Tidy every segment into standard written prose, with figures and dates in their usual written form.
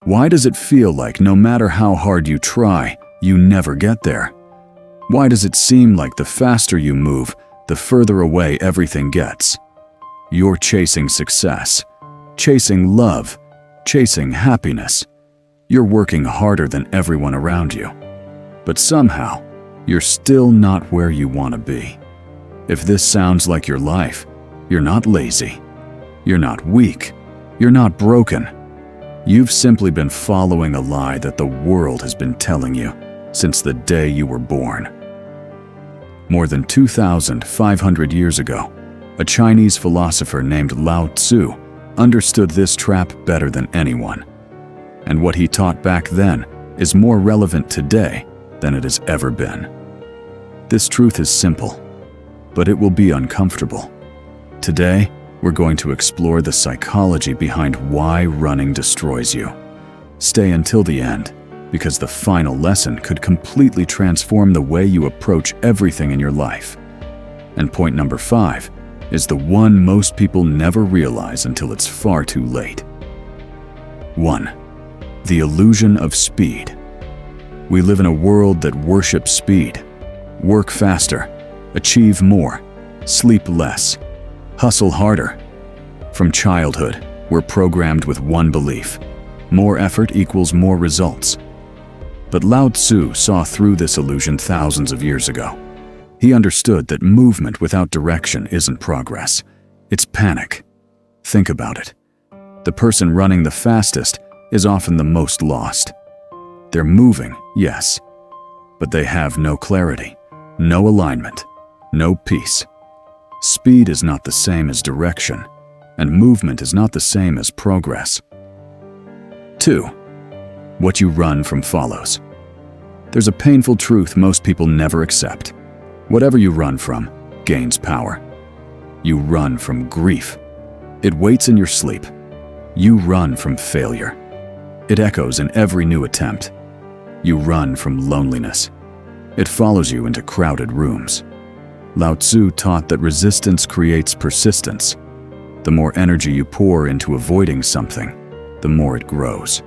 Why does it feel like no matter how hard you try, you never get there? Why does it seem like the faster you move, the further away everything gets? You're chasing success, chasing love, chasing happiness. You're working harder than everyone around you. But somehow, you're still not where you want to be. If this sounds like your life, you're not lazy. You're not weak. You're not broken. You've simply been following a lie that the world has been telling you since the day you were born. More than 2,500 years ago, a Chinese philosopher named Lao Tzu understood this trap better than anyone. And what he taught back then is more relevant today than it has ever been. This truth is simple, but it will be uncomfortable. Today, we're going to explore the psychology behind why running destroys you. Stay until the end, because the final lesson could completely transform the way you approach everything in your life. And point number 5 is the one most people never realize until it's far too late. 1. The illusion of speed. We live in a world that worships speed. Work faster, achieve more, sleep less, hustle harder. From childhood, we're programmed with one belief: more effort equals more results. But Lao Tzu saw through this illusion thousands of years ago. He understood that movement without direction isn't progress, it's panic. Think about it. The person running the fastest is often the most lost. They're moving, yes, but they have no clarity, no alignment, no peace. Speed is not the same as direction, and movement is not the same as progress. 2. What you run from follows. There's a painful truth most people never accept. Whatever you run from gains power. You run from grief. It waits in your sleep. You run from failure. It echoes in every new attempt. You run from loneliness. It follows you into crowded rooms. Lao Tzu taught that resistance creates persistence. The more energy you pour into avoiding something, the more it grows.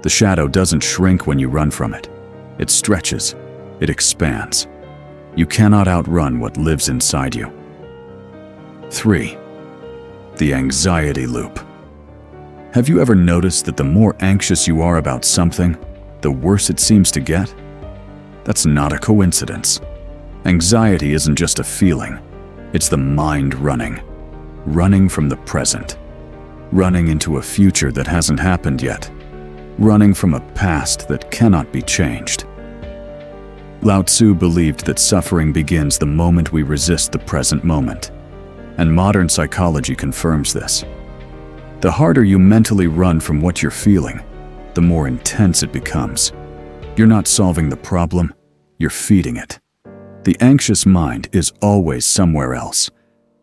The shadow doesn't shrink when you run from it. It stretches. It expands. You cannot outrun what lives inside you. 3. The anxiety loop. Have you ever noticed that the more anxious you are about something, the worse it seems to get? That's not a coincidence. Anxiety isn't just a feeling. It's the mind running. Running from the present. Running into a future that hasn't happened yet. Running from a past that cannot be changed. Lao Tzu believed that suffering begins the moment we resist the present moment. And modern psychology confirms this. The harder you mentally run from what you're feeling, the more intense it becomes. You're not solving the problem, you're feeding it. The anxious mind is always somewhere else,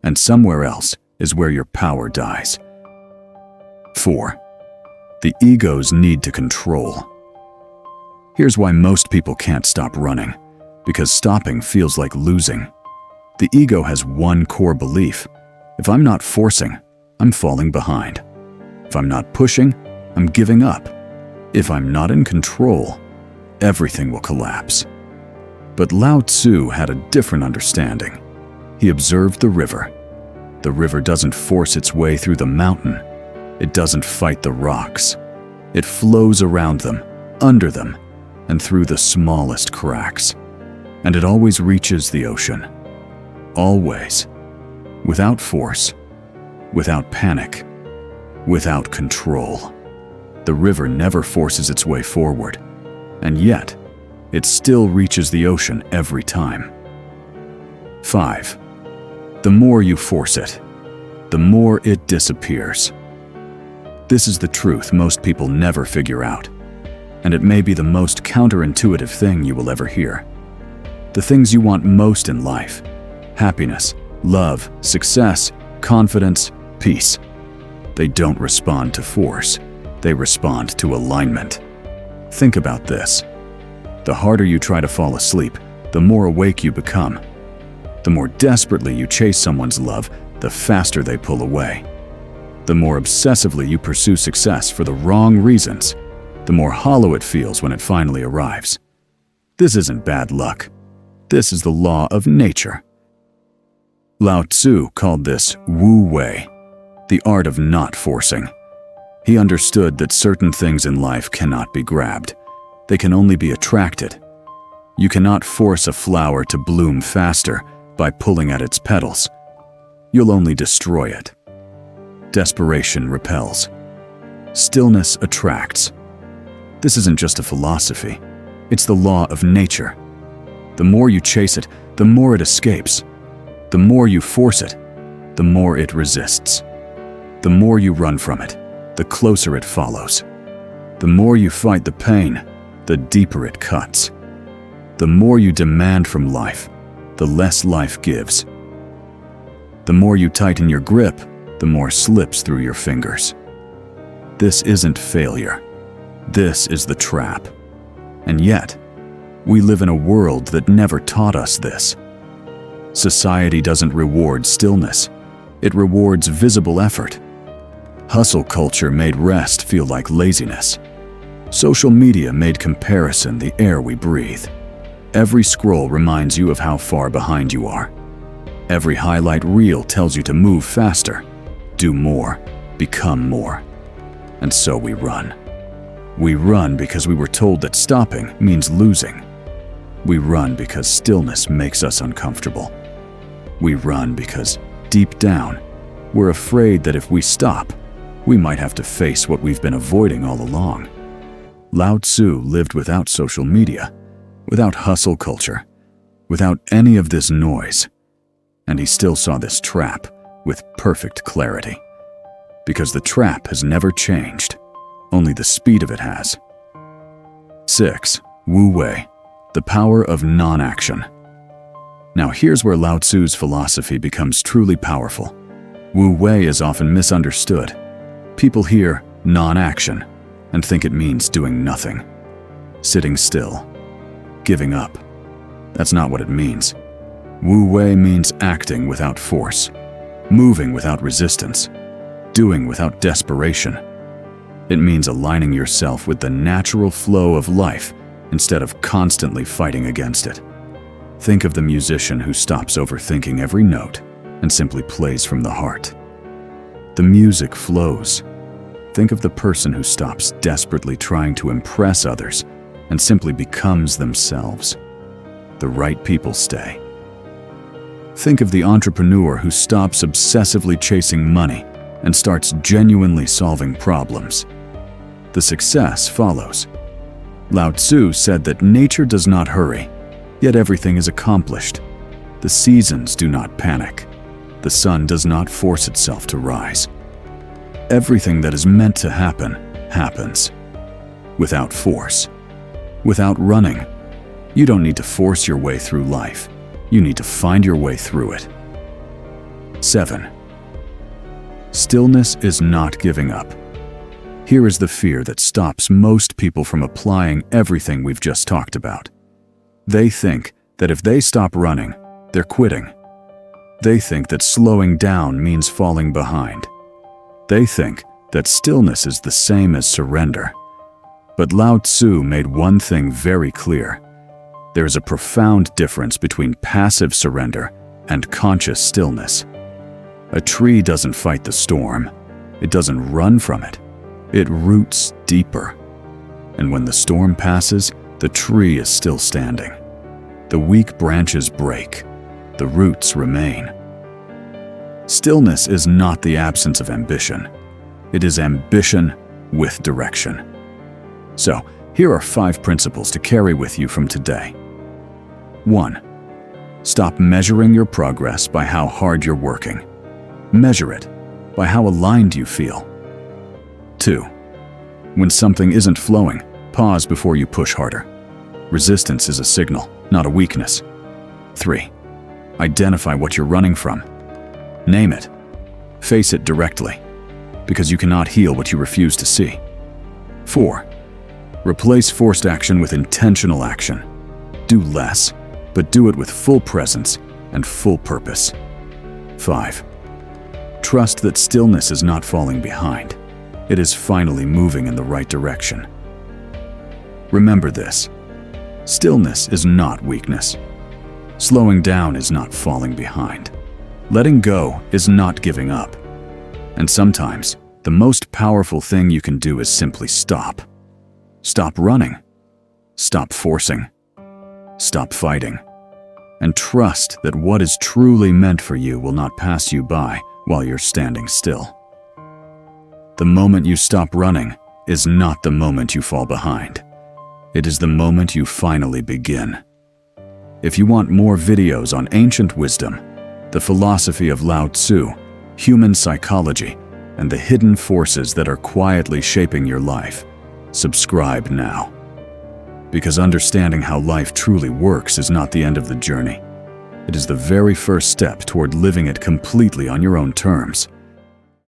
and somewhere else is where your power dies. 4. The ego's need to control. Here's why most people can't stop running, because stopping feels like losing. The ego has one core belief: if I'm not forcing, I'm falling behind. If I'm not pushing, I'm giving up. If I'm not in control, everything will collapse. But Lao Tzu had a different understanding. He observed the river. The river doesn't force its way through the mountain. It doesn't fight the rocks. It flows around them, under them, and through the smallest cracks. And it always reaches the ocean. Always. Without force. Without panic. Without control. The river never forces its way forward. And yet, it still reaches the ocean every time. 5. The more you force it, the more it disappears. This is the truth most people never figure out, and it may be the most counterintuitive thing you will ever hear. The things you want most in life: happiness, love, success, confidence, peace. They don't respond to force, they respond to alignment. Think about this. The harder you try to fall asleep, the more awake you become. The more desperately you chase someone's love, the faster they pull away. The more obsessively you pursue success for the wrong reasons, the more hollow it feels when it finally arrives. This isn't bad luck. This is the law of nature. Lao Tzu called this Wu Wei, the art of not forcing. He understood that certain things in life cannot be grabbed. They can only be attracted. You cannot force a flower to bloom faster by pulling at its petals. You'll only destroy it. Desperation repels. Stillness attracts. This isn't just a philosophy. It's the law of nature. The more you chase it, the more it escapes. The more you force it, the more it resists. The more you run from it, the closer it follows. The more you fight the pain, the deeper it cuts. The more you demand from life, the less life gives. The more you tighten your grip, the more slips through your fingers. This isn't failure. This is the trap. And yet, we live in a world that never taught us this. Society doesn't reward stillness. It rewards visible effort. Hustle culture made rest feel like laziness. Social media made comparison the air we breathe. Every scroll reminds you of how far behind you are. Every highlight reel tells you to move faster, do more, become more. And so we run. We run because we were told that stopping means losing. We run because stillness makes us uncomfortable. We run because, deep down, we're afraid that if we stop, we might have to face what we've been avoiding all along. Lao Tzu lived without social media, without hustle culture, without any of this noise. And he still saw this trap with perfect clarity. Because the trap has never changed, only the speed of it has. 6. Wu Wei, the power of non-action. Now here's where Lao Tzu's philosophy becomes truly powerful. Wu Wei is often misunderstood. People hear non-action and think it means doing nothing, sitting still, giving up. That's not what it means. Wu Wei means acting without force, moving without resistance, doing without desperation. It means aligning yourself with the natural flow of life instead of constantly fighting against it. Think of the musician who stops overthinking every note and simply plays from the heart. The music flows. Think of the person who stops desperately trying to impress others and simply becomes themselves. The right people stay. Think of the entrepreneur who stops obsessively chasing money and starts genuinely solving problems. The success follows. Lao Tzu said that nature does not hurry, yet everything is accomplished. The seasons do not panic. The sun does not force itself to rise. Everything that is meant to happen, happens. Without force. Without running. You don't need to force your way through life. You need to find your way through it. 7. Stillness is not giving up. Here is the fear that stops most people from applying everything we've just talked about. They think that if they stop running, they're quitting. They think that slowing down means falling behind. They think that stillness is the same as surrender. But Lao Tzu made one thing very clear. There is a profound difference between passive surrender and conscious stillness. A tree doesn't fight the storm. It doesn't run from it. It roots deeper. And when the storm passes, the tree is still standing. The weak branches break. The roots remain. Stillness is not the absence of ambition. It is ambition with direction. So, here are 5 principles to carry with you from today. 1. Stop measuring your progress by how hard you're working. Measure it by how aligned you feel. 2. When something isn't flowing, pause before you push harder. Resistance is a signal, not a weakness. 3. Identify what you're running from. Name it. Face it directly, because you cannot heal what you refuse to see. 4. Replace forced action with intentional action. Do less, but do it with full presence and full purpose. 5. Trust that stillness is not falling behind. It is finally moving in the right direction. Remember this: stillness is not weakness. Slowing down is not falling behind. Letting go is not giving up. And sometimes, the most powerful thing you can do is simply stop. Stop running. Stop forcing. Stop fighting. And trust that what is truly meant for you will not pass you by while you're standing still. The moment you stop running is not the moment you fall behind. It is the moment you finally begin. If you want more videos on ancient wisdom, the philosophy of Lao Tzu, human psychology, and the hidden forces that are quietly shaping your life, subscribe now. Because understanding how life truly works is not the end of the journey. It is the very first step toward living it completely on your own terms.